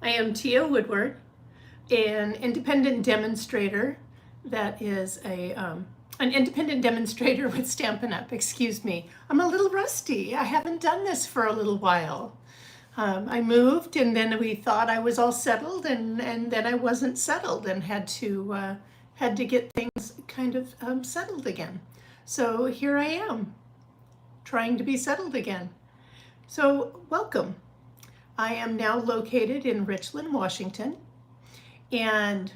I am Teah Woodward, an independent demonstrator that is an independent demonstrator with Stampin' Up. Excuse me. I'm a little rusty. I haven't done this for a little while. I moved and then we thought I was all settled and then I wasn't settled and had to get things kind of settled again. So here I am, trying to be settled again. So welcome. I am now located in Richland, Washington, and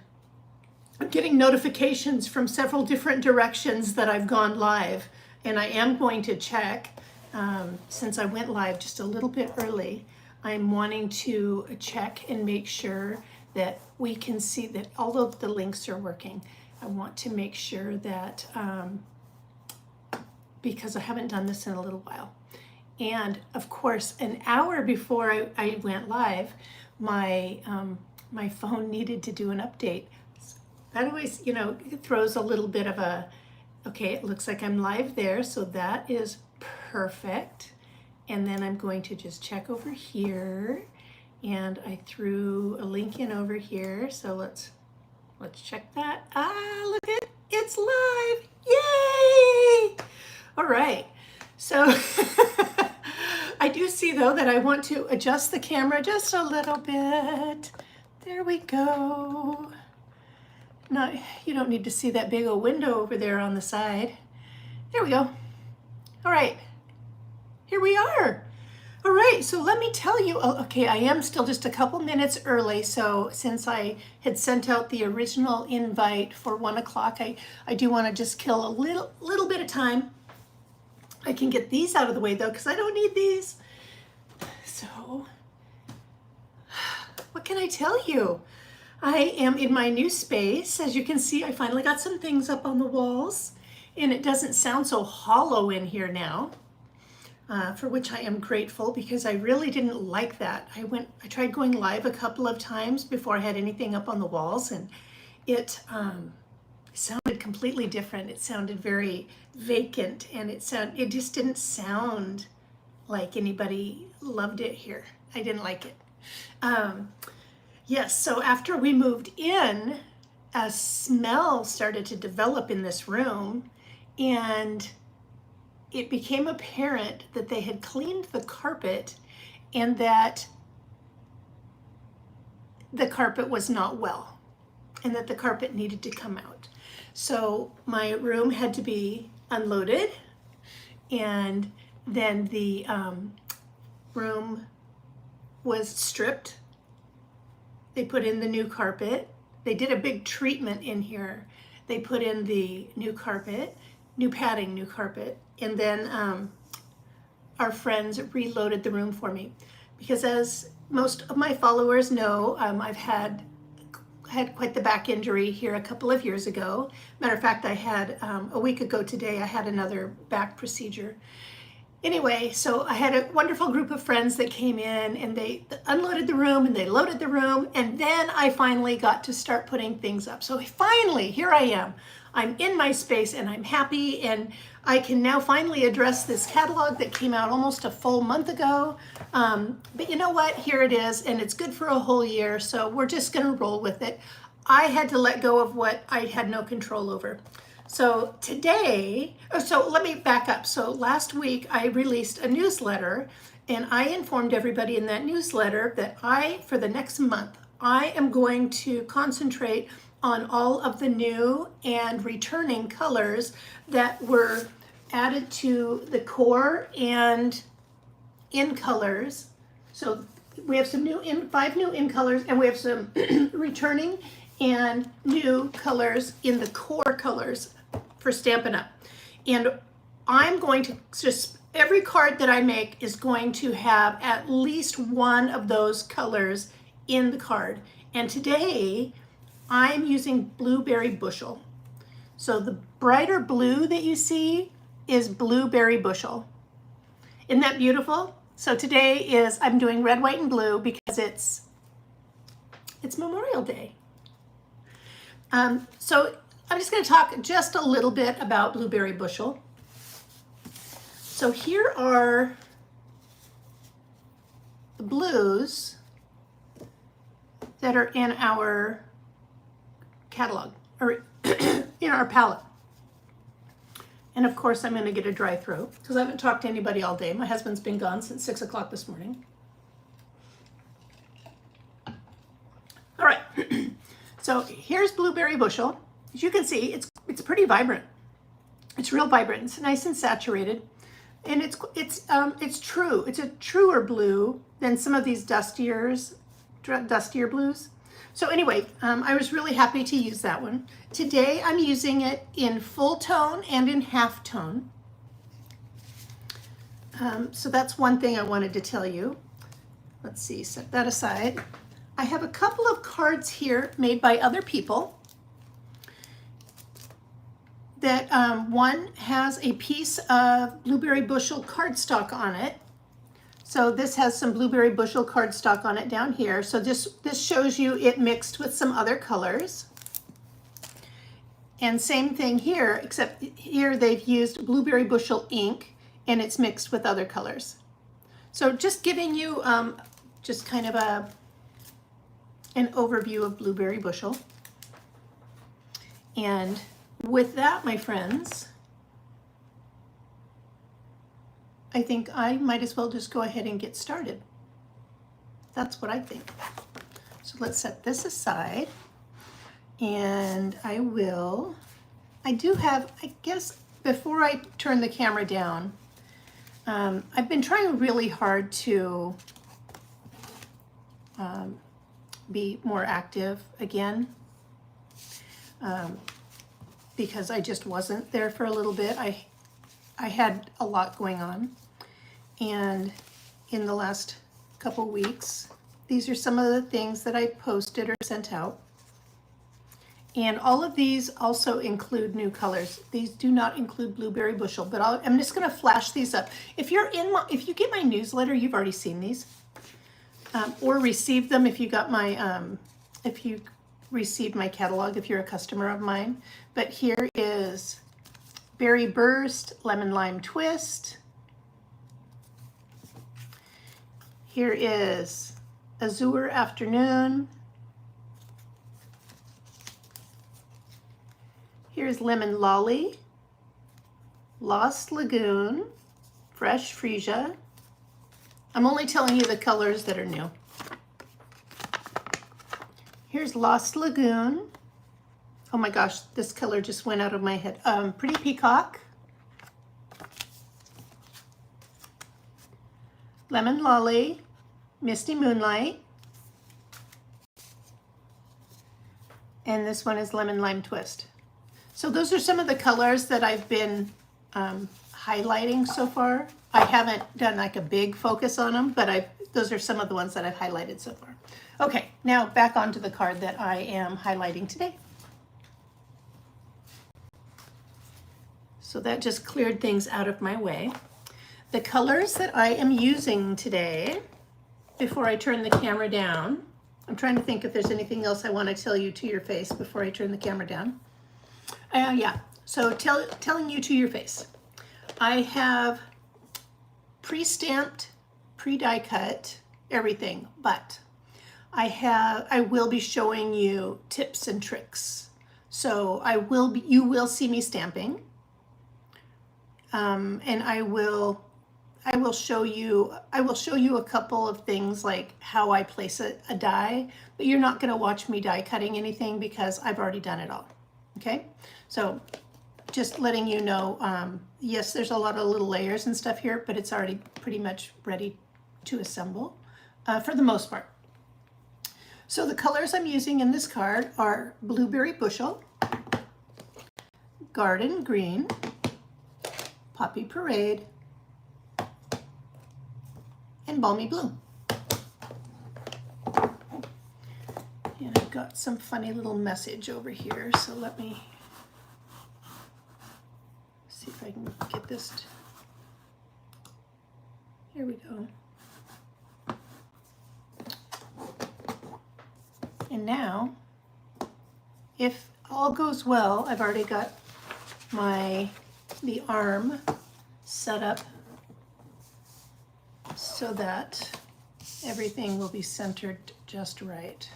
I'm getting notifications from several different directions that I've gone live, and I am going to check, since I went live just a little bit early, I'm wanting to check and make sure that we can see that all of the links are working. I want to make sure that, because I haven't done this in a little while. And of course, an hour before I went live, my phone needed to do an update. That always, it throws a little bit of a, okay, it looks like I'm live there, so that is perfect. And then I'm going to just check over here, and I threw a link in over here, so let's check that. Look at, it's live, yay! All right, so I do see though that I want to adjust the camera just a little bit. There we go. Now, you don't need to see that big old window over there on the side. There we go. All right, here we are. All right, so let me tell you, okay, I am still just a couple minutes early, so since I had sent out the original invite for 1 o'clock, I do want to just kill a little bit of time. I can get these out of the way though, because I don't need these. So, what can I tell you? I am in my new space. As you can see, I finally got some things up on the walls, and it doesn't sound so hollow in here now, for which I am grateful, because I really didn't like that. I tried going live a couple of times before I had anything up on the walls, and it sounded completely different. It sounded very vacant, and it just didn't sound like anybody loved it here. I didn't like it. Yes, so after we moved in, a smell started to develop in this room, and it became apparent that they had cleaned the carpet and that the carpet was not well, and that the carpet needed to come out. So my room had to be unloaded, and then the room was stripped. They put in the new carpet. They did a big treatment in here. They put in the new carpet, new padding, new carpet, and then our friends reloaded the room for me. Because as most of my followers know, I've had quite the back injury here a couple of years ago. Matter of fact, I had, a week ago today, I had another back procedure. Anyway, so I had a wonderful group of friends that came in, and they unloaded the room and they loaded the room, and then I finally got to start putting things up. So finally, here I am. I'm in my space and I'm happy, and I can now finally address this catalog that came out almost a full month ago. But you know what? Here it is, and it's good for a whole year, so we're just gonna roll with it. I had to let go of what I had no control over. So today, so let me back up. So last week I released a newsletter, and I informed everybody in that newsletter that for the next month, I am going to concentrate on all of the new and returning colors that were added to the core and in colors. So we have some 5 new in colors, and we have some returning and new colors in the core colors for Stampin' Up. And I'm going to just, every card that I make is going to have at least one of those colors in the card. And today I'm using Blueberry Bushel. So the brighter blue that you see is Blueberry Bushel. Isn't that beautiful? So today I'm doing red, white, and blue because it's Memorial Day. So I'm just going to talk just a little bit about Blueberry Bushel. So here are the blues that are in our catalog, or in our palette. And of course, I'm going to get a dry throat because I haven't talked to anybody all day. My husband's been gone since 6 o'clock this morning. All right, so here's Blueberry Bushel. As you can see, it's pretty vibrant. It's real vibrant. It's nice and saturated, and it's true. It's a truer blue than some of these dustier blues. So anyway, I was really happy to use that one. Today I'm using it in full tone and in half tone. So that's one thing I wanted to tell you. Let's see, set that aside. I have a couple of cards here made by other people. That one has a piece of Blueberry Bushel cardstock on it. So this has some Blueberry Bushel cardstock on it down here. So this shows you it mixed with some other colors. And same thing here, except here they've used Blueberry Bushel ink and it's mixed with other colors. So just giving you just kind of an overview of Blueberry Bushel. And with that, my friends, I think I might as well just go ahead and get started. That's what I think. So let's set this aside, and I do have, I guess, before I turn the camera down, I've been trying really hard to be more active again, because I just wasn't there for a little bit. I had a lot going on, and in the last couple weeks, these are some of the things that I posted or sent out. And all of these also include new colors. These do not include Blueberry Bushel, but I'm just going to flash these up. If you get my newsletter, you've already seen these, or received them if you got my if you received my catalog if you're a customer of mine. But here is Berry Burst, Lemon Lime Twist. Here is Azure Afternoon. Here's Lemon Lolly, Lost Lagoon, Fresh Freesia. I'm only telling you the colors that are new. Here's Lost Lagoon. Oh my gosh, this color just went out of my head. Pretty Peacock. Lemon Lolly, Misty Moonlight. And this one is Lemon Lime Twist. So those are some of the colors that I've been highlighting so far. I haven't done like a big focus on them, but those are some of the ones that I've highlighted so far. Okay, now back onto the card that I am highlighting today. So that just cleared things out of my way. The colors that I am using today, before I turn the camera down, I'm trying to think if there's anything else I want to tell you to your face before I turn the camera down. Yeah, so telling you to your face. I have pre-stamped, pre-die cut, everything, but I will be showing you tips and tricks. So you will see me stamping. And I will show you a couple of things like how I place a die, but you're not going to watch me die cutting anything because I've already done it all. Okay, so just letting you know, yes, there's a lot of little layers and stuff here, but it's already pretty much ready to assemble for the most part. So the colors I'm using in this card are Blueberry Bushel, Garden Green, Poppy Parade, and Balmy Blue. And I've got some funny little message over here, so let me see if I can get this. Here we go. And now, if all goes well, I've already got the arm set up so that everything will be centered just right.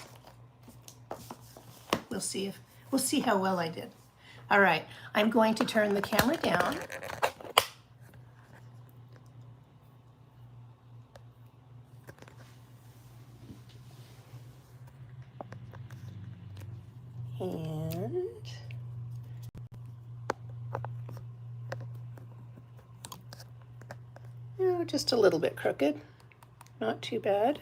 we'll see how well I did. All right, I'm going to turn the camera down. And just a little bit crooked, not too bad.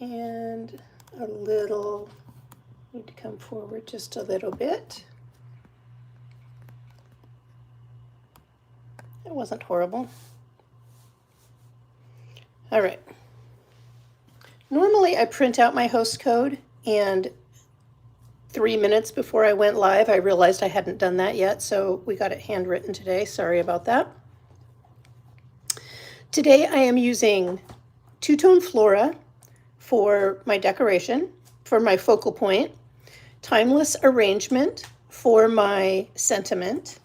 And a little, need to come forward just a little bit. It wasn't horrible. All right. Normally I print out my host code, and 3 minutes before I went live, I realized I hadn't done that yet, so we got it handwritten today. Sorry about that. Today I am using Two Tone Flora for my decoration, for my focal point, Timeless Arrangement for my sentiment,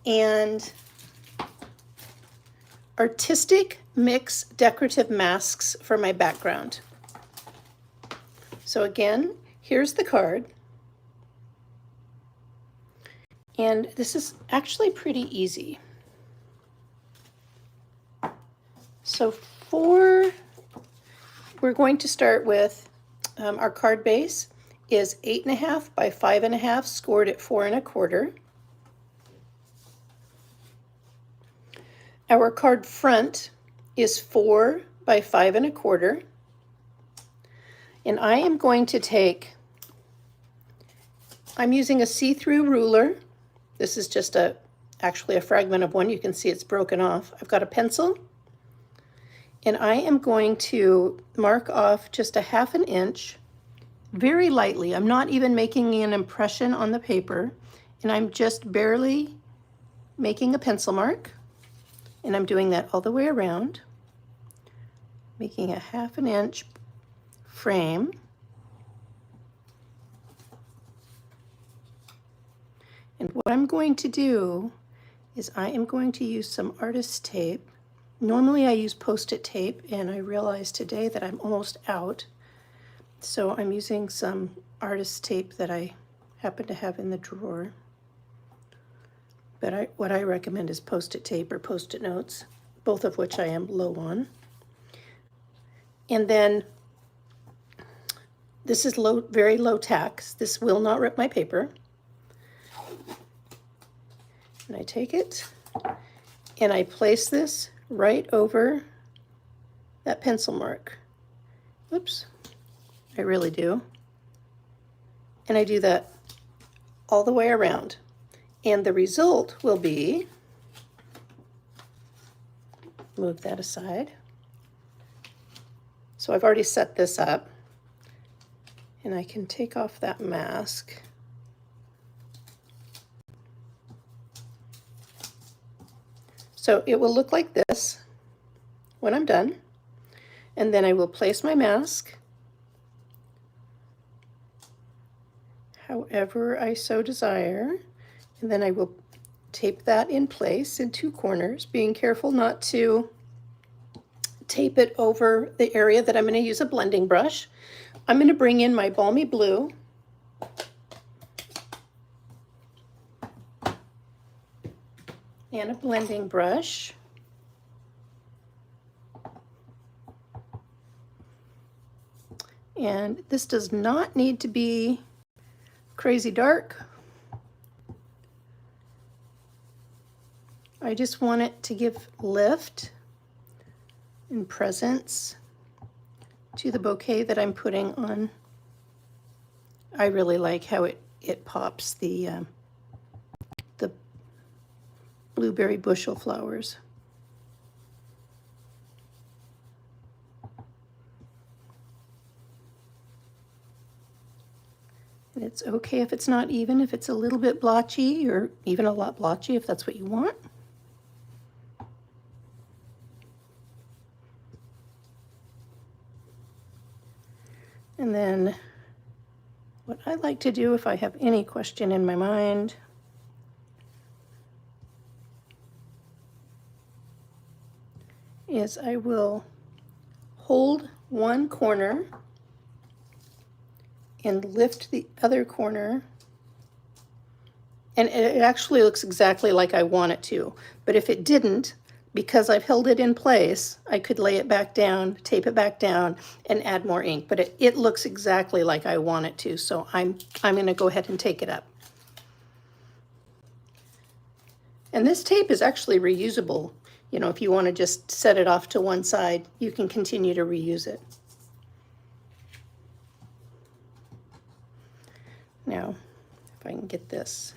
and Artistic Mix Decorative Masks for my background. So again, here's the card. And this is actually pretty easy. So we're going to start with our card base is 8.5 by 5.5, scored at 4 1/4. Our card front is 4 by 5 1/4. And I am going to take, I'm using a see-through ruler. This is just actually a fragment of one. You can see it's broken off. I've got a pencil, and I am going to mark off just a 1/2 inch very lightly. I'm not even making an impression on the paper, and I'm just barely making a pencil mark, and I'm doing that all the way around, making a 1/2 inch frame. And what I'm going to do is I am going to use some artist tape. Normally I use Post-it tape, and I realized today that I'm almost out. So I'm using some artist tape that I happen to have in the drawer. But what I recommend is Post-it tape or Post-it notes, both of which I am low on. And then this is very low tax. This will not rip my paper. And I take it and I place this right over that pencil mark. Whoops, I really do. And I do that all the way around. And the result will be, move that aside. So I've already set this up, and I can take off that mask. So it will look like this when I'm done, and then I will place my mask however I so desire, and then I will tape that in place in 2 corners, being careful not to tape it over the area that I'm going to use a blending brush. I'm going to bring in my Balmy Blue and a blending brush. And this does not need to be crazy dark. I just want it to give lift and presence to the bouquet that I'm putting on. I really like how it pops the blueberry bushel flowers. And it's okay if it's not even, if it's a little bit blotchy, or even a lot blotchy if that's what you want. And then what I like to do if I have any question in my mind is I will hold one corner and lift the other corner. And it actually looks exactly like I want it to. But if it didn't, because I've held it in place, I could lay it back down, tape it back down, and add more ink. But it looks exactly like I want it to, so I'm gonna go ahead and take it up. And this tape is actually reusable. You know, if you want to just set it off to one side, you can continue to reuse it. Now, if I can get this,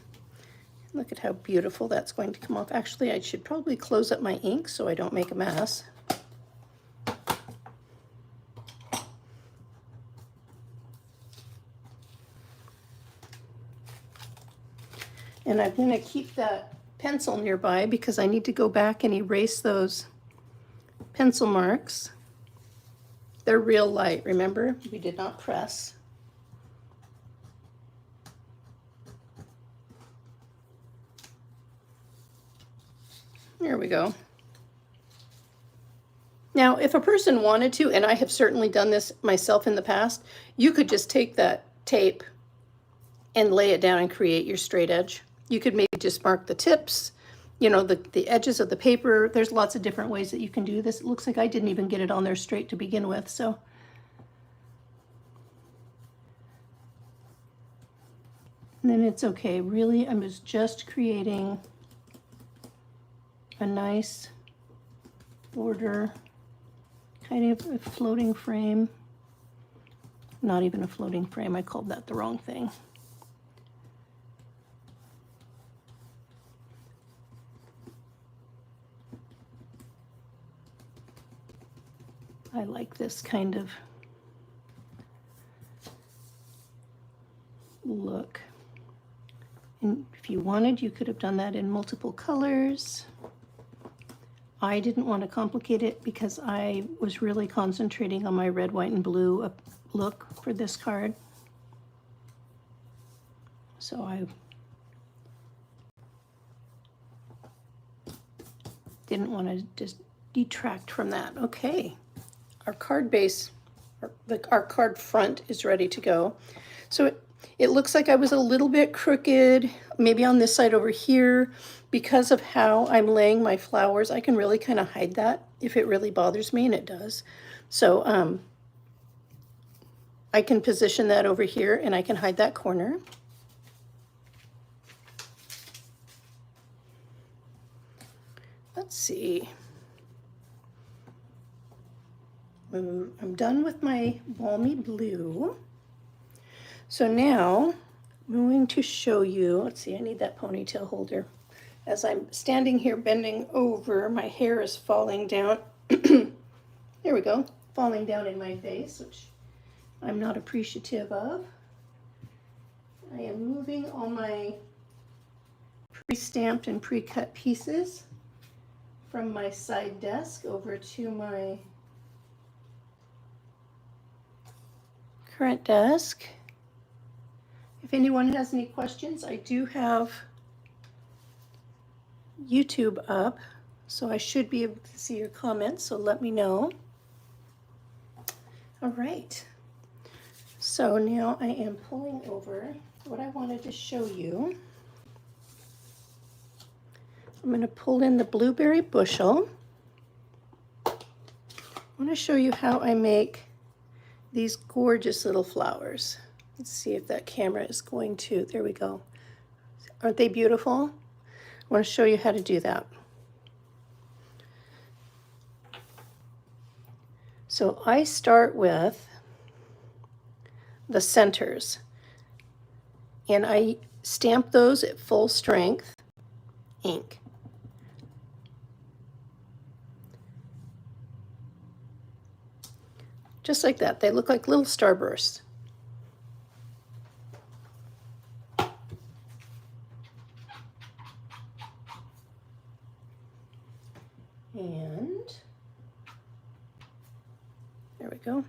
look at how beautiful that's going to come off. Actually, I should probably close up my ink so I don't make a mess. And I'm going to keep that pencil nearby because I need to go back and erase those pencil marks. They're real light, remember? We did not press. There we go. Now, if a person wanted to, and I have certainly done this myself in the past, you could just take that tape and lay it down and create your straight edge. You could maybe just mark the tips, you know, the edges of the paper. There's lots of different ways that you can do this. It looks like I didn't even get it on there straight to begin with, so. And then it's okay. Really, I'm just creating a nice border, kind of a floating frame. Not even a floating frame, I called that the wrong thing. I like this kind of look. And if you wanted, you could have done that in multiple colors. I didn't want to complicate it because I was really concentrating on my red, white, and blue look for this card. So I didn't want to just detract from that. Okay. Our card base, our card front is ready to go. So it looks like I was a little bit crooked, maybe on this side over here. Because of how I'm laying my flowers, I can really kind of hide that if it really bothers me, and it does. So I can position that over here, and I can hide that corner. Let's see. I'm done with my balmy blue. So now I'm going to show you, let's see, I need that ponytail holder. As I'm standing here bending over, my hair is falling down. There we go, falling down in my face, which I'm not appreciative of. I am moving all my pre-stamped and pre-cut pieces from my side desk over to my current desk. If anyone has any questions, I do have YouTube up, so I should be able to see your comments, so let me know. All right, so now I am pulling over what I wanted to show you. I'm going to pull in the blueberry bushel. I want to show you how I make these gorgeous little flowers. Let's see if that camera is going to, there we go. Aren't they beautiful? I want to show you how to do that. So I start with the centers, and I stamp those at full strength ink. Just like that. They look like little starbursts. And there we go.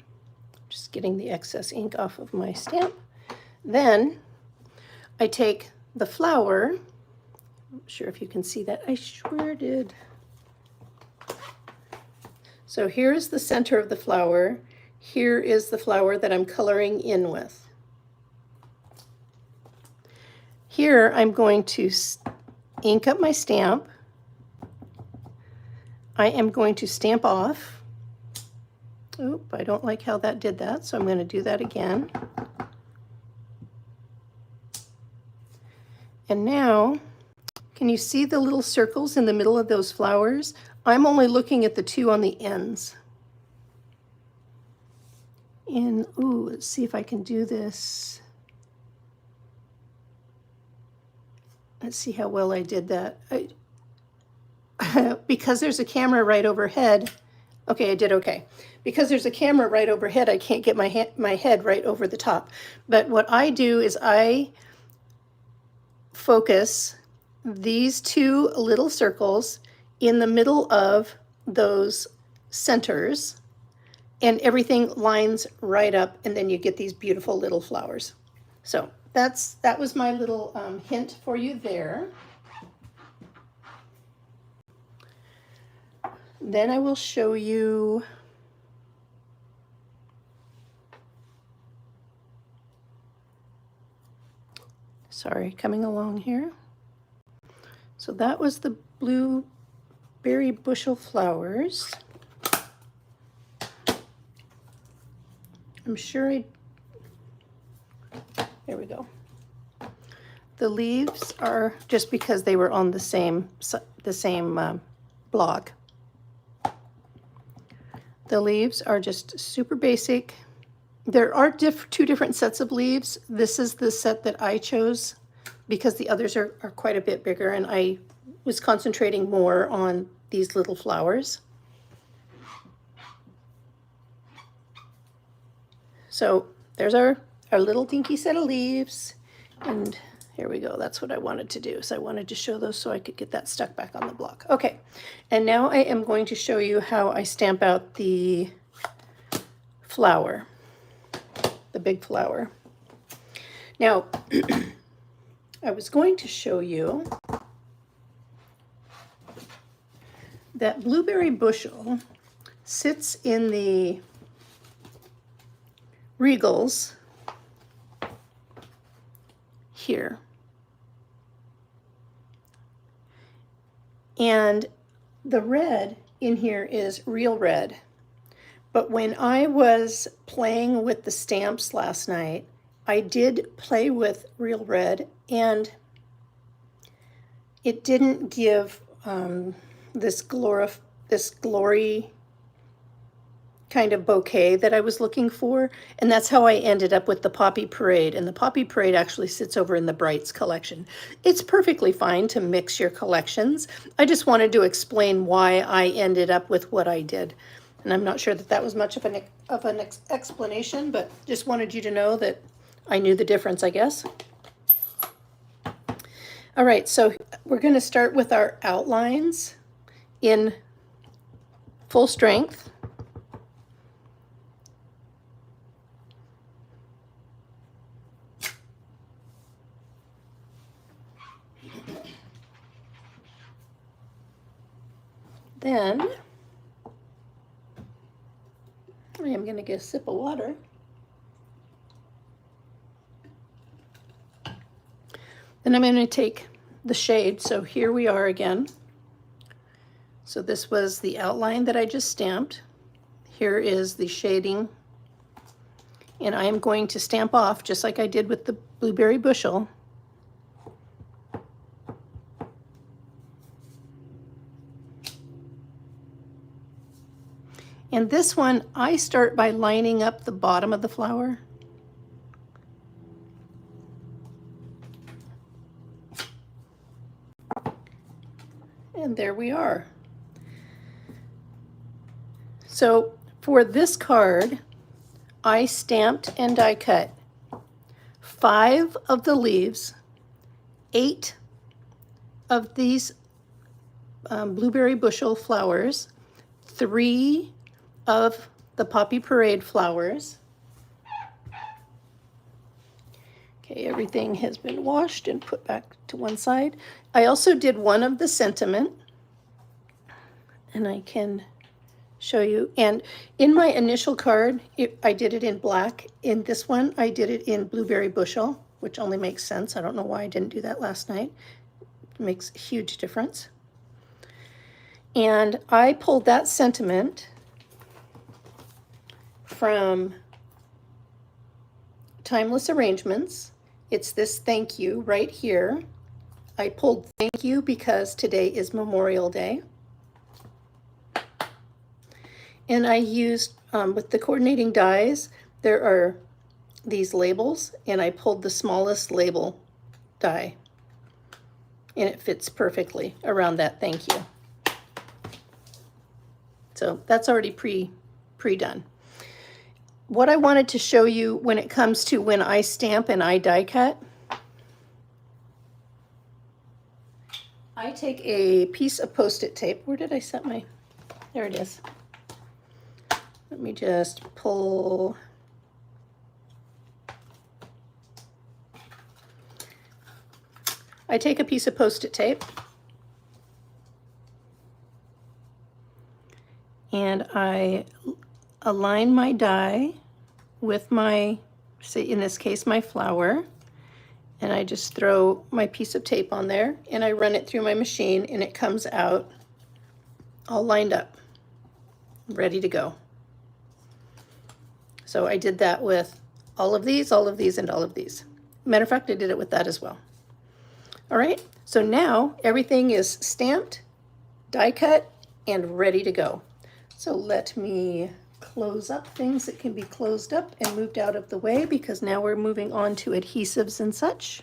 Just getting the excess ink off of my stamp. Then I take the flower. I'm not sure if you can see that. I sure did. So here is the center of the flower. Here is the flower that I'm coloring in with. Here I'm going to ink up my stamp. I am going to stamp off. Oop, I don't like how that did that, so I'm going to do that again. And now, can you see the little circles in the middle of those flowers? I'm only looking at the two on the ends. And, ooh, let's see if I can do this. Let's see how well I did that. Because there's a camera right overhead. Okay, I did okay. Because there's a camera right overhead, I can't get my head right over the top. But what I do is I focus these two little circles in the middle of those centers, and everything lines right up, and then you get these beautiful little flowers. So that was my little hint for you there. Then I will show you coming along here. So that was the blueberry bushel flowers. I'm sure there we go. The leaves are just because they were on the same block. The leaves are just super basic. There are two different sets of leaves. This is the set that I chose because the others are quite a bit bigger, and I was concentrating more on these little flowers. So there's our little dinky set of leaves, and here we go. That's what I wanted to do. So I wanted to show those so I could get that stuck back on the block. Okay, and now I am going to show you how I stamp out the flower, the big flower. Now, I was going to show you that blueberry bushel sits in the regals here. And the red in here is real red. But when I was playing with the stamps last night, I did play with real red, and it didn't give this glory kind of bouquet that I was looking for, and that's how I ended up with the Poppy Parade. And the Poppy Parade actually sits over in the Brights collection. It's perfectly fine to mix your collections. I just wanted to explain why I ended up with what I did. And I'm not sure that that was much of an explanation, but just wanted you to know that I knew the difference, I guess. All right, so we're going to start with our outlines in full strength. Then I am going to get a sip of water. Then I'm going to take the shade. So here we are again. So this was the outline that I just stamped. Here is the shading. And I am going to stamp off just like I did with the blueberry bushel. And this one, I start by lining up the bottom of the flower. And there we are. So for this card, I stamped and die cut 5 of the leaves, 8 of these blueberry bushel flowers, 3 of the Poppy Parade flowers. Okay, everything has been washed and put back to one side. I also did one of the sentiment, and I can show you. And in my initial card, I did it in black. In this one, I did it in blueberry bushel. which only makes sense. I don't know why I didn't do that last night. It makes a huge difference. And I pulled that sentiment from Timeless Arrangements. It's this thank you right here. I pulled thank you because today is Memorial Day. And I used, with the coordinating dies, there are these labels, and I pulled the smallest label die. And it fits perfectly around that thank you. So that's already pre-done. What I wanted to show you when it comes to when I stamp and I die cut, I take a piece of Post-it tape. Where did I set my, there it is. Let me just pull. I take a piece of Post-it tape and I align my die with my, say in this case, my flower, and I just throw my piece of tape on there and I run it through my machine and it comes out all lined up, ready to go. So I did that with all of these, and all of these. Matter of fact, I did it with that as well. All right, so now everything is stamped, die cut, and ready to go. So let me close up things that can be closed up and moved out of the way, because now we're moving on to adhesives and such.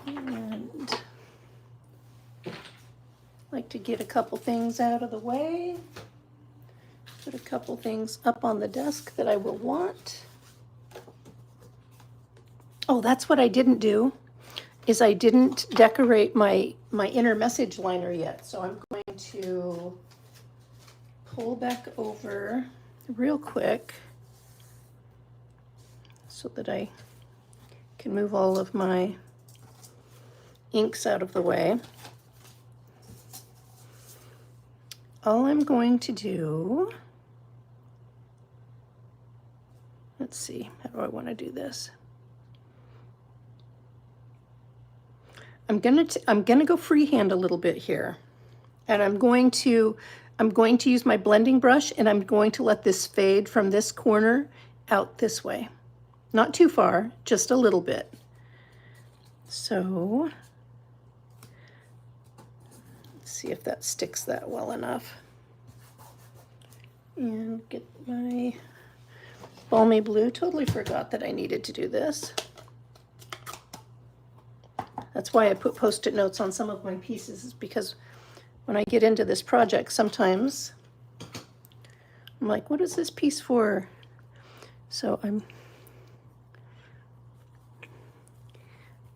And I like to get a couple things out of the way. Put a couple things up on the desk that I will want. Oh, that's what I didn't do, is I didn't decorate my inner message liner yet. So I'm going to pull back over real quick so that I can move all of my inks out of the way. All I'm going to do, let's see, how do I want to do this? I'm gonna go freehand a little bit here, and I'm going to use my blending brush, and I'm going to let this fade from this corner out this way. Not too far, just a little bit. So let's see if that sticks that well enough. And get my Balmy Blue. Totally forgot that I needed to do this. That's why I put Post-it notes on some of my pieces, is because when I get into this project, sometimes I'm like, what is this piece for? So I'm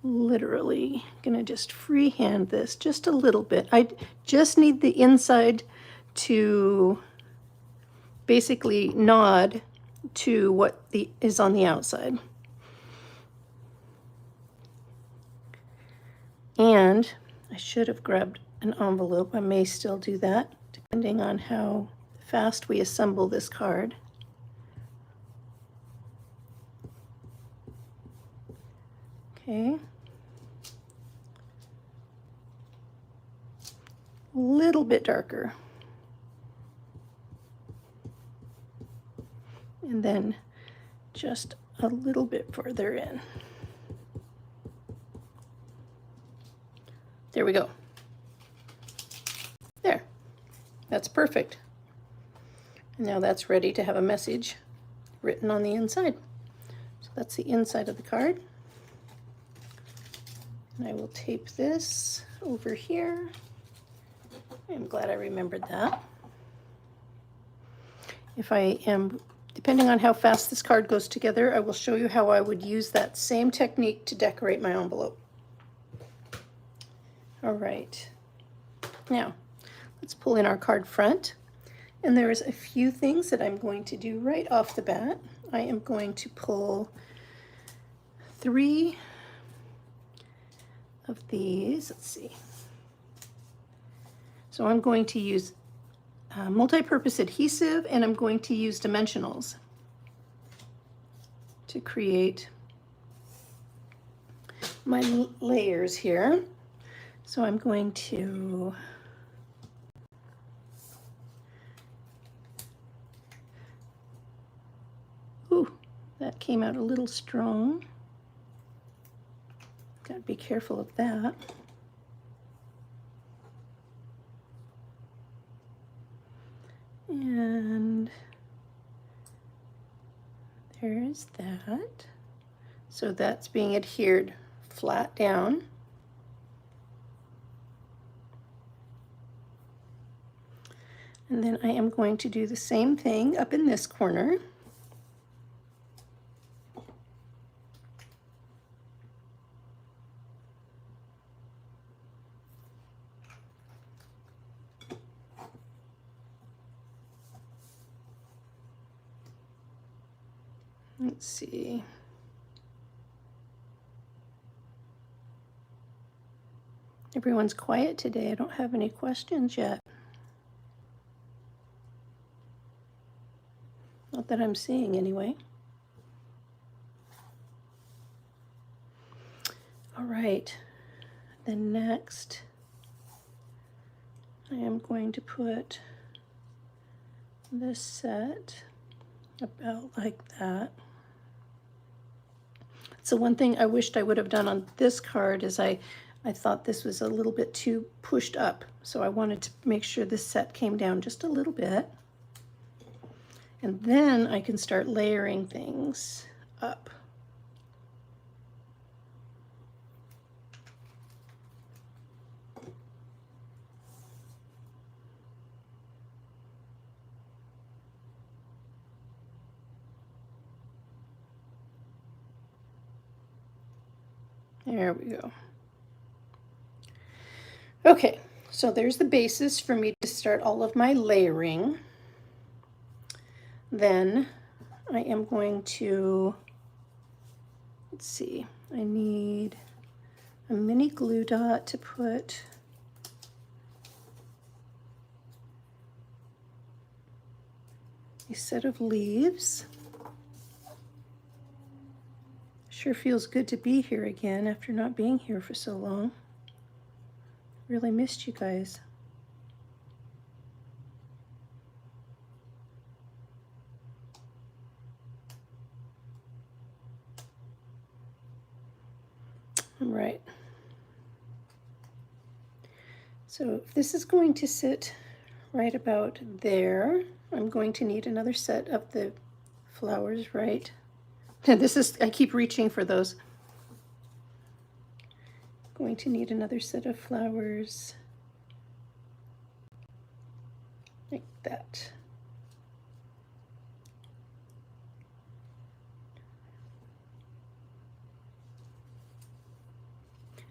literally gonna just freehand this just a little bit. I just need the inside to basically nod to what is on the outside. And I should have grabbed an envelope. I may still do that, depending on how fast we assemble this card. Okay. A little bit darker. And then just a little bit further in. There we go. There. That's perfect. And now that's ready to have a message written on the inside. So that's the inside of the card. And I will tape this over here. I'm glad I remembered that. If I am, depending on how fast this card goes together, I will show you how I would use that same technique to decorate my envelope. All right, now let's pull in our card front. And there's a few things that I'm going to do right off the bat. I am going to pull 3 of these. Let's see. So I'm going to use multi-purpose adhesive, and I'm going to use dimensionals to create my layers here. So I'm going to that came out a little strong. Got to be careful of that. And there's that. So that's being adhered flat down. And then I am going to do the same thing up in this corner. Let's see. Everyone's quiet today. I don't have any questions yet. Not that I'm seeing anyway. All right. Then next, I am going to put this set about like that. So one thing I wished I would have done on this card is I thought this was a little bit too pushed up. So I wanted to make sure this set came down just a little bit. And then I can start layering things up. There we go. Okay, so there's the basis for me to start all of my layering. Then I am going to, let's see, I need a mini glue dot to put a set of leaves. Sure feels good to be here again after not being here for so long. Really missed you guys. All right. So if this is going to sit right about there, I'm going to need another set of the flowers right. And this is, I keep reaching for those. Going to need another set of flowers like that.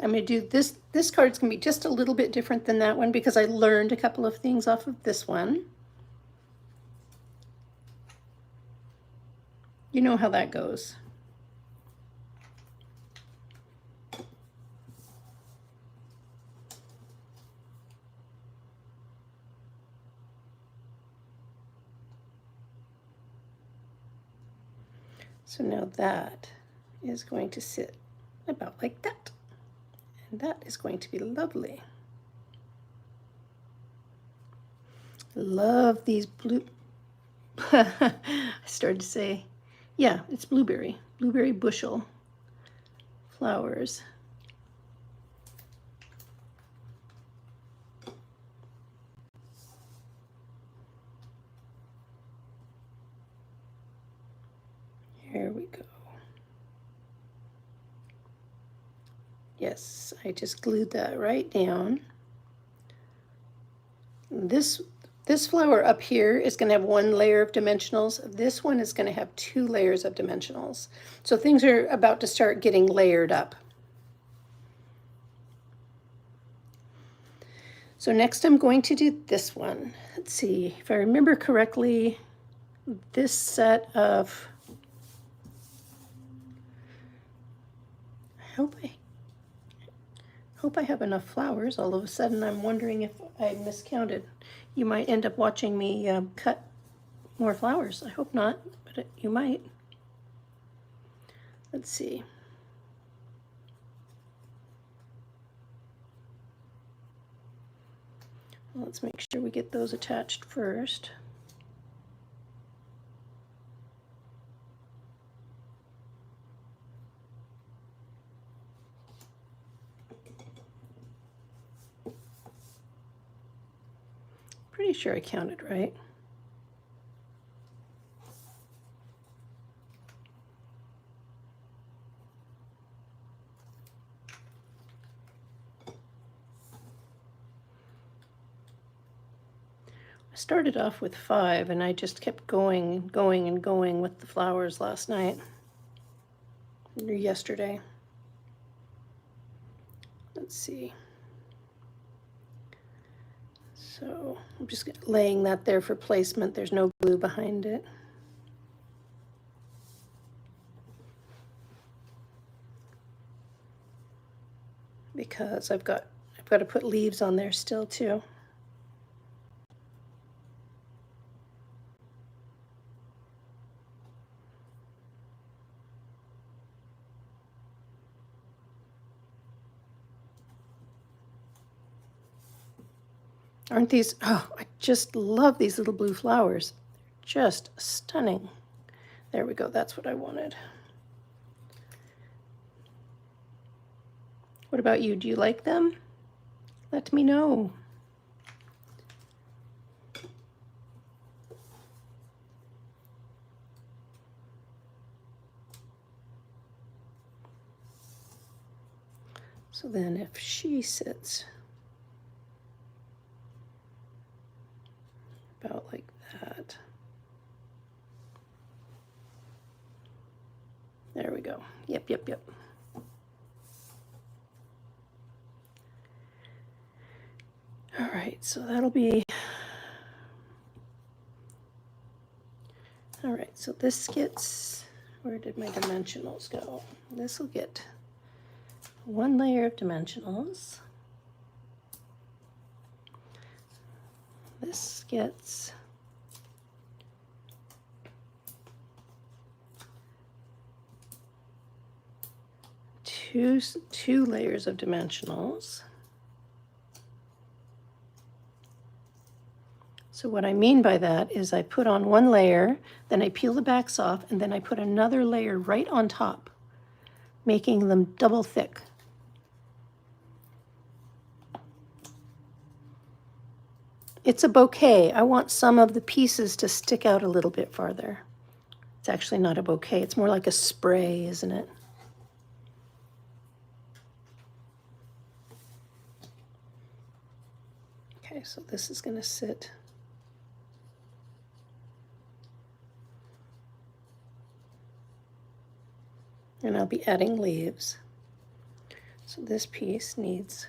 I'm going to do this. This card's going to be just a little bit different than that one because I learned a couple of things off of this one. You know how that goes. So now that is going to sit about like that. And that is going to be lovely. Love these blue, I started to say, yeah, it's blueberry bushel flowers. Here we go. Yes, I just glued that right down. This flower up here is going to have one layer of dimensionals. This one is going to have 2 layers of dimensionals. So things are about to start getting layered up. So next I'm going to do this one. Let's see, if I remember correctly, this set of, I hope Hope I have enough flowers. All of a sudden I'm wondering if I miscounted. You might end up watching me cut more flowers. I hope not, but you might. Let's see. Well, let's make sure we get those attached first. Pretty sure I counted right. I started off with 5 and I just kept going and going and going with the flowers last night or yesterday. Let's see. So I'm just laying that there for placement. There's no glue behind it. Because I've got to put leaves on there still too. Aren't these, oh, I just love these little blue flowers. Just stunning. There we go, that's what I wanted. What about you? Do you like them? Let me know. So then if she sits about like that. There we go. Yep, yep, yep. All right, so that'll be, all right, so this gets, where did my dimensionals go? This will get 1 layer of dimensionals. This gets two layers of dimensionals. So what I mean by that is I put on 1 layer, then I peel the backs off, and then I put another layer right on top, making them double thick. It's a bouquet. I want some of the pieces to stick out a little bit farther. It's actually not a bouquet. It's more like a spray, isn't it? Okay, so this is going to sit. And I'll be adding leaves. So this piece needs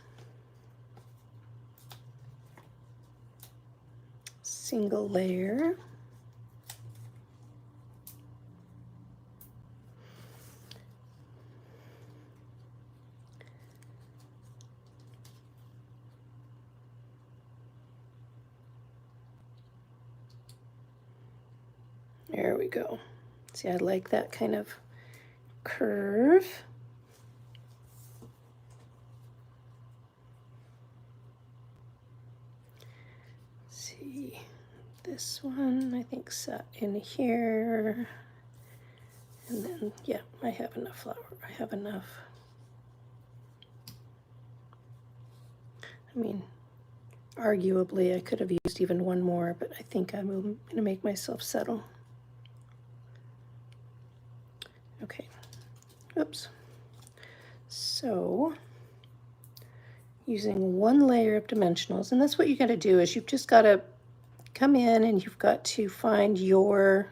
single layer. There we go. See, I like that kind of curve. Let's see, this one I think sat in here. And then, yeah, I have enough flour. I have enough. I mean, arguably I could have used even 1 more, but I think I'm going to make myself settle. Okay, oops. So, using 1 layer of dimensionals, and that's what you got to do is you've just got to come in and you've got to find your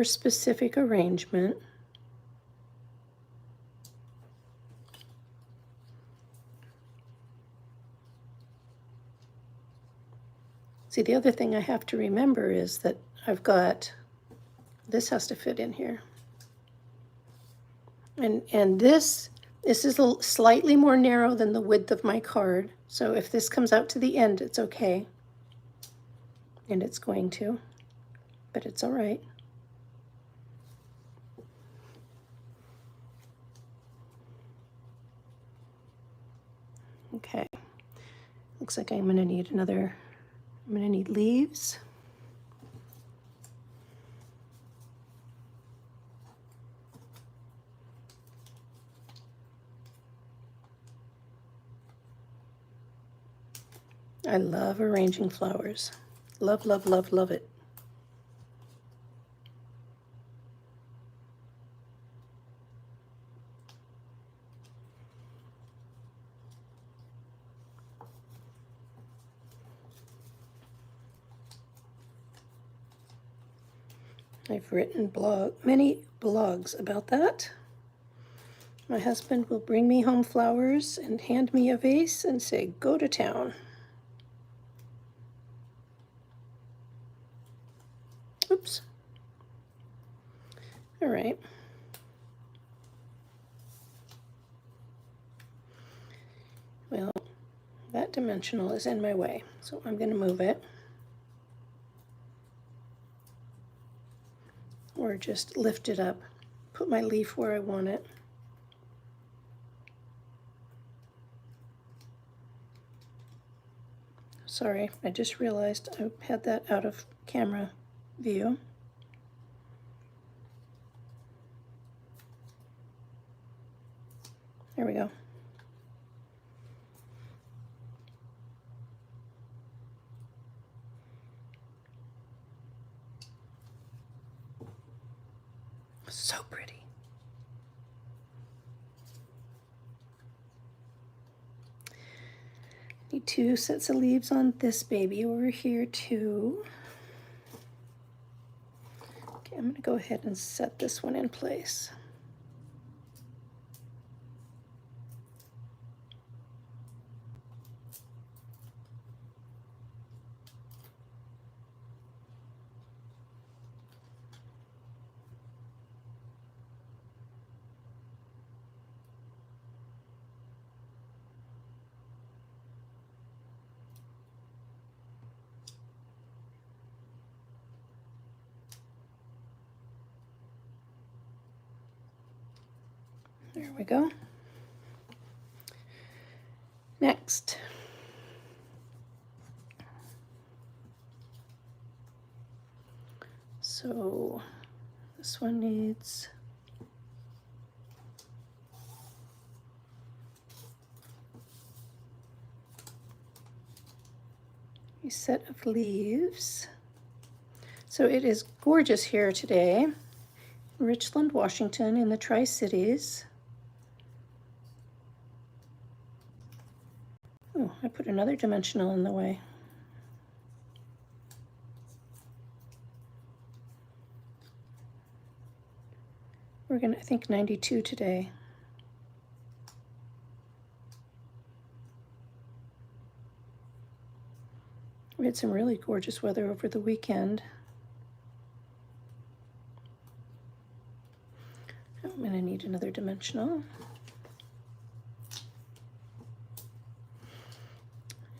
specific arrangement. See, the other thing I have to remember is that I've got, this has to fit in here. And this is slightly more narrow than the width of my card. So if this comes out to the end, it's okay. And it's going to, but it's all right. Okay, looks like I'm going to need I'm going to need leaves. I love arranging flowers. Love, love, love, love it. I've written many blogs about that. My husband will bring me home flowers and hand me a vase and say, go to town. Oops. All right. Well, that dimensional is in my way, so I'm going to move it. Or just lift it up, put my leaf where I want it. Sorry, I just realized I had that out of camera view. There we go. So pretty. Need 2 sets of leaves on this baby over here too. Okay, I'm going to go ahead and set this one in place. There we go. Next. So this one needs a set of leaves. So it is gorgeous here today. Richland, Washington in the Tri-Cities. Oh, I put another dimensional in the way. We're gonna, I think, 92 today. We had some really gorgeous weather over the weekend. I'm gonna need another dimensional.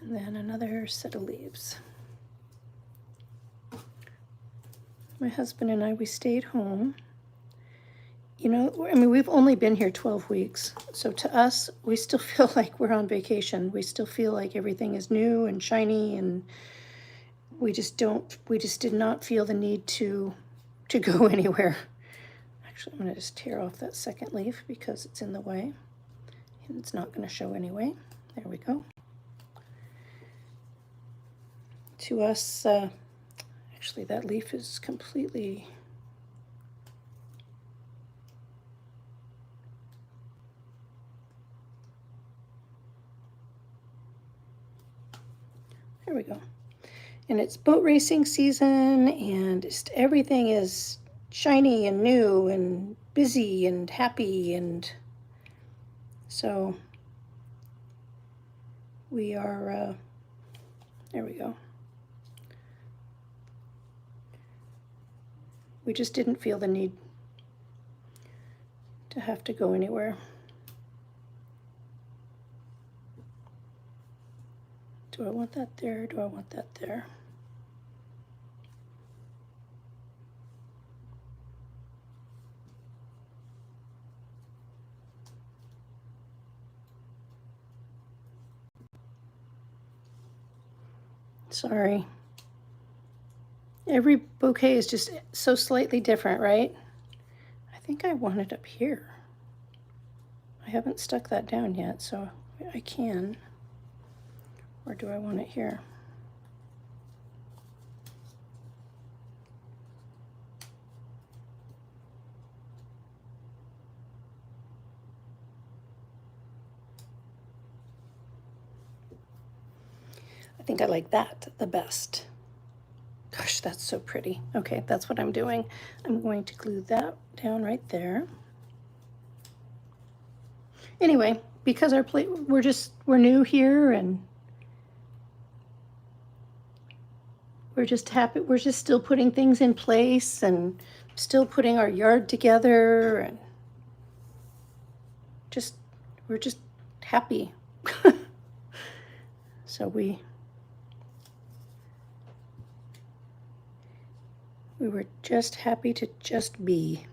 And then another set of leaves. My husband and I, we stayed home. You know, I mean, we've only been here 12 weeks. So to us, we still feel like we're on vacation. We still feel like everything is new and shiny, and we just did not feel the need to go anywhere. Actually, I'm going to just tear off that second leaf because it's in the way. And it's not going to show anyway. There we go. To us, actually, that leaf is completely... There we go. And it's boat racing season, and just everything is shiny and new and busy and happy, and so we are, there we go. We just didn't feel the need to have to go anywhere. Do I want that there? Do I want that there? Sorry. Every bouquet is just so slightly different, right? I think I want it up here. I haven't stuck that down yet, so I can. Or do I want it here? I think I like that the best. Gosh, that's so pretty. Okay, that's what I'm doing. I'm going to glue that down right there. Anyway, because our plate, we're new here and we're just happy. We're just still putting things in place and still putting our yard together, and we're just happy. So we were just happy to just be.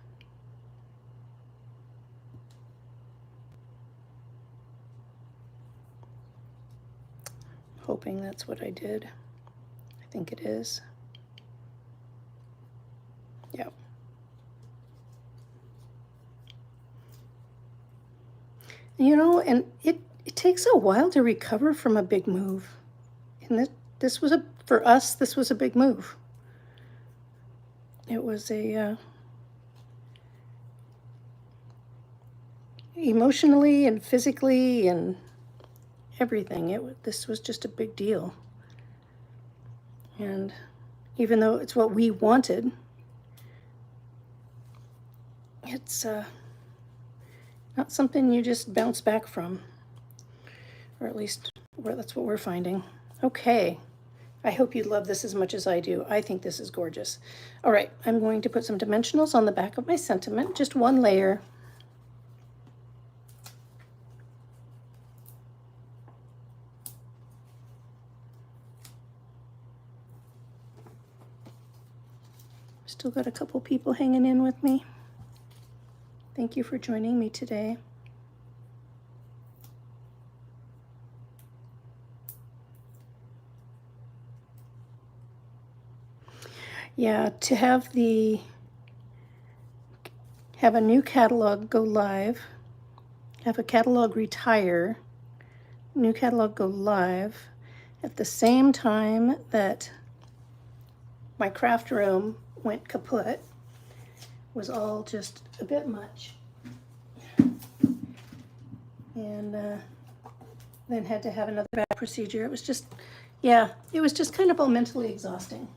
Hoping that's what I did. I think it is. Yeah. You know, and it takes a while to recover from a big move. And this was for us, this was a big move. It was a emotionally and physically and everything. This was just a big deal. And even though it's what we wanted, it's not something you just bounce back from, or at least that's what we're finding. Okay, I hope you love this as much as I do. I think this is gorgeous. All right, I'm going to put some dimensionals on the back of my sentiment, just one layer. Still got a couple people hanging in with me. Thank you for joining me today. Yeah, to have a new catalog go live, have a catalog retire, new catalog go live at the same time that my craft room went kaput was all just a bit much. And then had to have another back procedure. It was just, yeah, it was just kind of all mentally exhausting.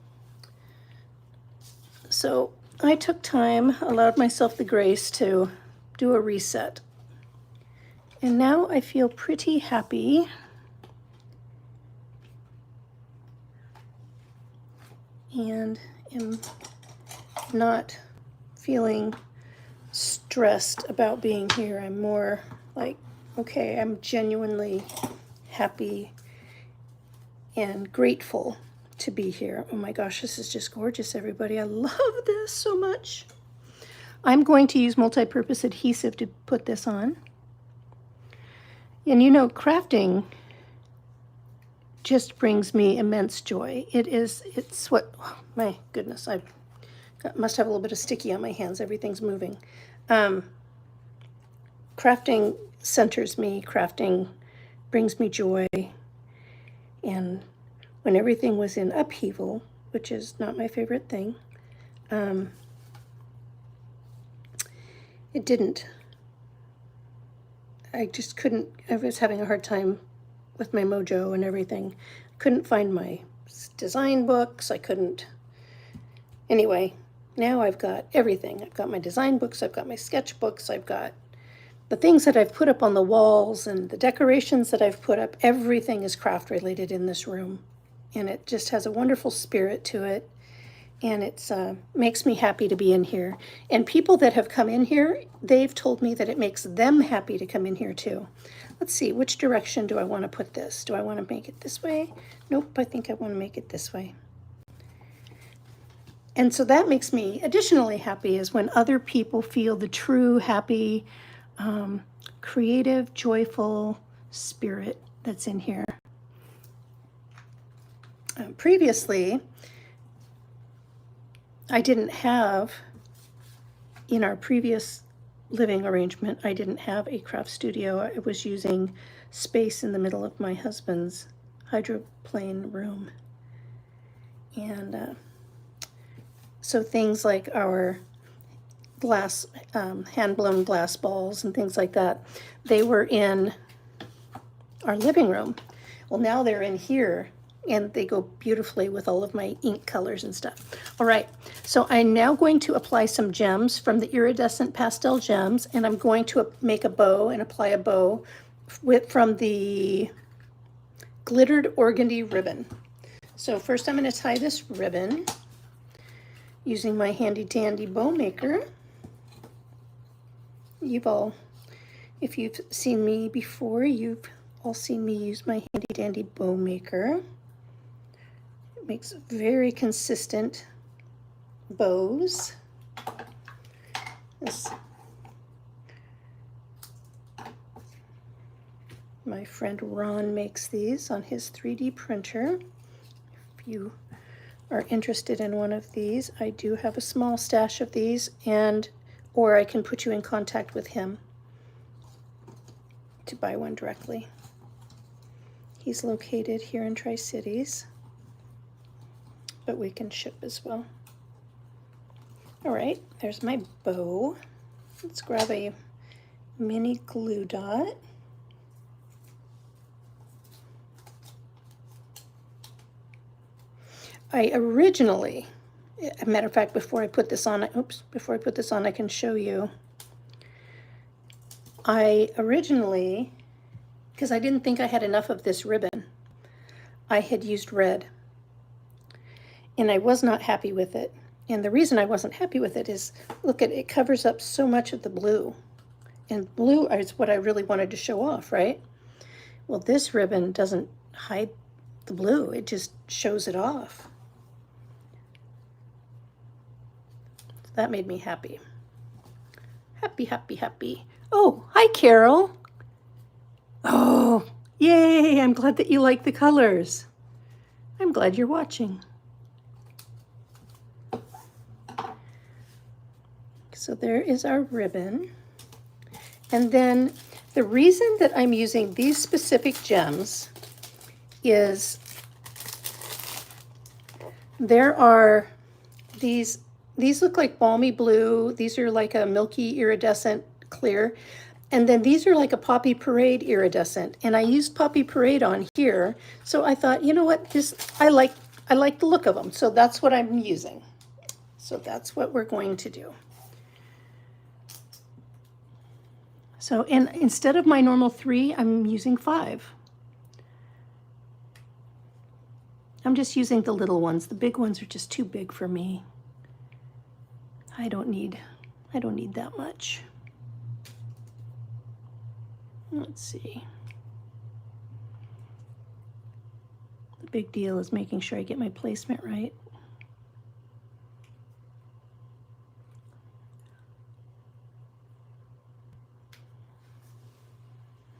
So I took time, allowed myself the grace to do a reset. And now I feel pretty happy. And am not feeling stressed about being here. I'm more like, okay, I'm genuinely happy and grateful to be here. Oh my gosh, this is just gorgeous, everybody. I love this so much. I'm going to use multi-purpose adhesive to put this on. And you know, crafting just brings me immense joy. It's what, oh my goodness, I must have a little bit of sticky on my hands. Everything's moving. Crafting centers me. Crafting brings me joy. And when everything was in upheaval, which is not my favorite thing, it didn't. I just couldn't. I was having a hard time with my mojo and everything. Couldn't find my design books. I couldn't. Anyway, now I've got everything. I've got my design books. I've got my sketchbooks. I've got the things that I've put up on the walls and the decorations that I've put up. Everything is craft related in this room. And it just has a wonderful spirit to it. and it's makes me happy to be in here. And people that have come in here, they've told me that it makes them happy to come in here too. Let's see, which direction do I want to put this? Do I want to make it this way? Nope, I think I want to make it this way. And so that makes me additionally happy, is when other people feel the true, happy, creative, joyful spirit that's in here. Previously, I didn't have, in our previous living arrangement, I didn't have a craft studio. I was using space in the middle of my husband's hydroplane room. And so things like our glass, hand-blown glass balls and things like that, they were in our living room. Well, now they're in here, and they go beautifully with all of my ink colors and stuff. All right, so I'm now going to apply some gems from the iridescent pastel gems, and I'm going to make a bow and apply a bow from the glittered organdy ribbon. So first I'm going to tie this ribbon using my handy dandy bow maker. If you've seen me before, you've all seen me use my handy dandy bow maker. It makes very consistent bows. My friend Ron makes these on his 3D printer. If you are interested in one of these, I do have a small stash of these, or I can put you in contact with him to buy one directly. He's located here in Tri-Cities, but we can ship as well. All right, there's my bow. Let's grab a mini glue dot. I originally, as a matter of fact, before I put this on, I can show you. I originally, because I didn't think I had enough of this ribbon, I had used red, and I was not happy with it. And the reason I wasn't happy with it is, look, it covers up so much of the blue, and blue is what I really wanted to show off, right? Well, this ribbon doesn't hide the blue, it just shows it off. That made me happy. Happy, happy, happy. Oh, hi, Carol. Oh, yay, I'm glad that you like the colors. I'm glad you're watching. So there is our ribbon. And then the reason that I'm using these specific gems is there are these look like balmy blue. These are like a milky iridescent clear. And then these are like a Poppy Parade iridescent. And I used Poppy Parade on here. So I thought, you know what, I like the look of them. So that's what I'm using. So that's what we're going to do. So, and instead of my normal 3, I'm using 5. I'm just using the little ones. The big ones are just too big for me. I don't need that much. Let's see. The big deal is making sure I get my placement right.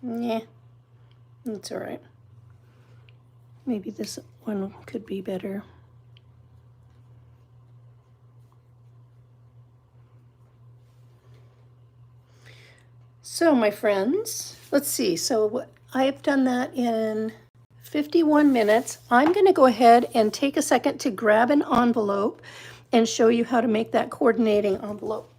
Yeah, that's all right. Maybe this one could be better. So my friends, let's see. So I've done that in 51 minutes. I'm going to go ahead and take a second to grab an envelope and show you how to make that coordinating envelope.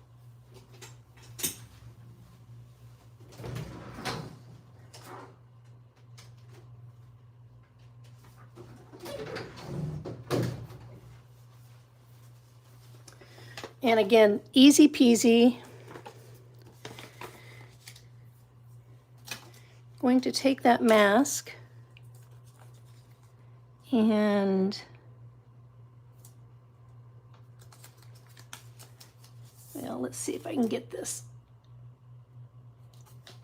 And again, easy peasy. Going to take that mask and Now let's see if I can get this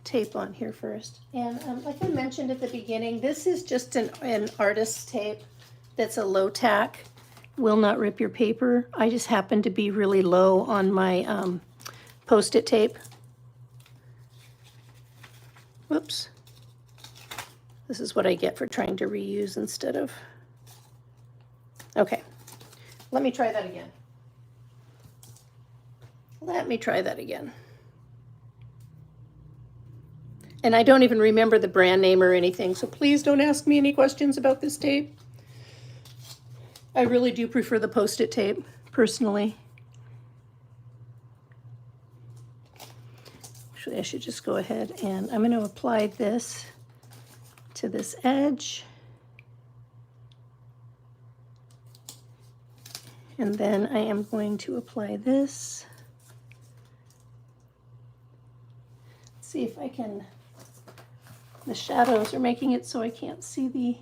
tape on here first. And like I mentioned at the beginning, this is just an artist's tape that's a low tack, will not rip your paper. I just happen to be really low on my Post-it tape. Whoops. This is what I get for trying to reuse instead of... Okay, let me try that again. Let me try that again. And I don't even remember the brand name or anything, so please don't ask me any questions about this tape. I really do prefer the Post-it tape, personally. Actually, I should just go ahead and I'm going to apply this to this edge. And then I am going to apply this. Let's see if I can... The shadows are making it so I can't see the...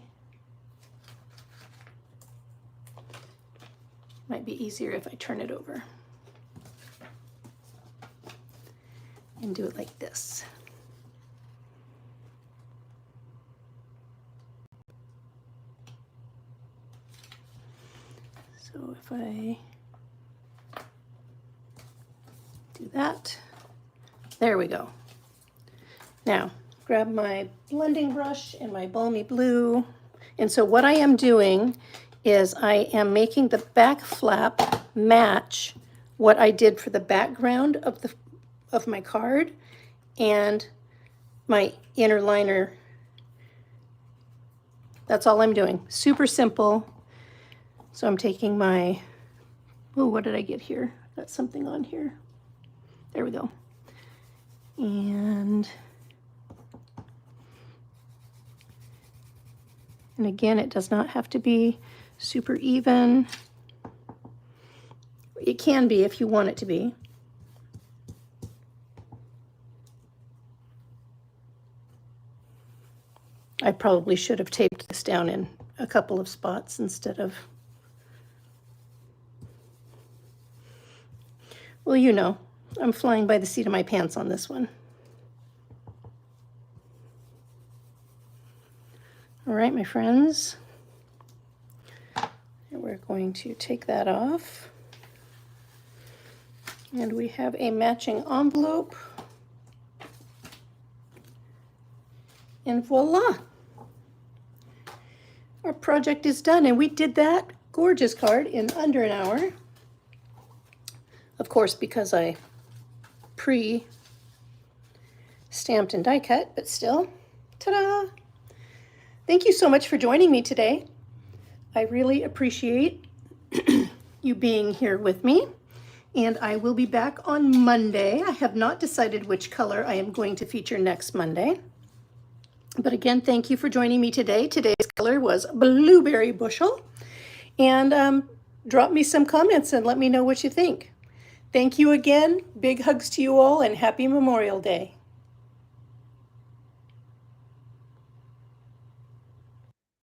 Might be easier if I turn it over and do it like this. So if I do that, there we go. Now, grab my blending brush and my balmy blue. And so what I am doing is I am making the back flap match what I did for the background of my card and my inner liner. That's all I'm doing. Super simple. So I'm taking my, oh, what did I get here? Got something on here. There we go. And again, it does not have to be super even. It can be if you want it to be. I probably should have taped this down in a couple of spots instead of... Well, you know, I'm flying by the seat of my pants on this one. All right, my friends. And we're going to take that off. And we have a matching envelope. And voila! Our project is done, and we did that gorgeous card in under an hour. Of course, because I pre-stamped and die cut, but still, ta-da! Thank you so much for joining me today. I really appreciate you being here with me, and I will be back on Monday. I have not decided which color I am going to feature next Monday. But again, thank you for joining me today. Today's color was Blueberry Bushel. And drop me some comments and let me know what you think. Thank you again. Big hugs to you all and happy Memorial Day.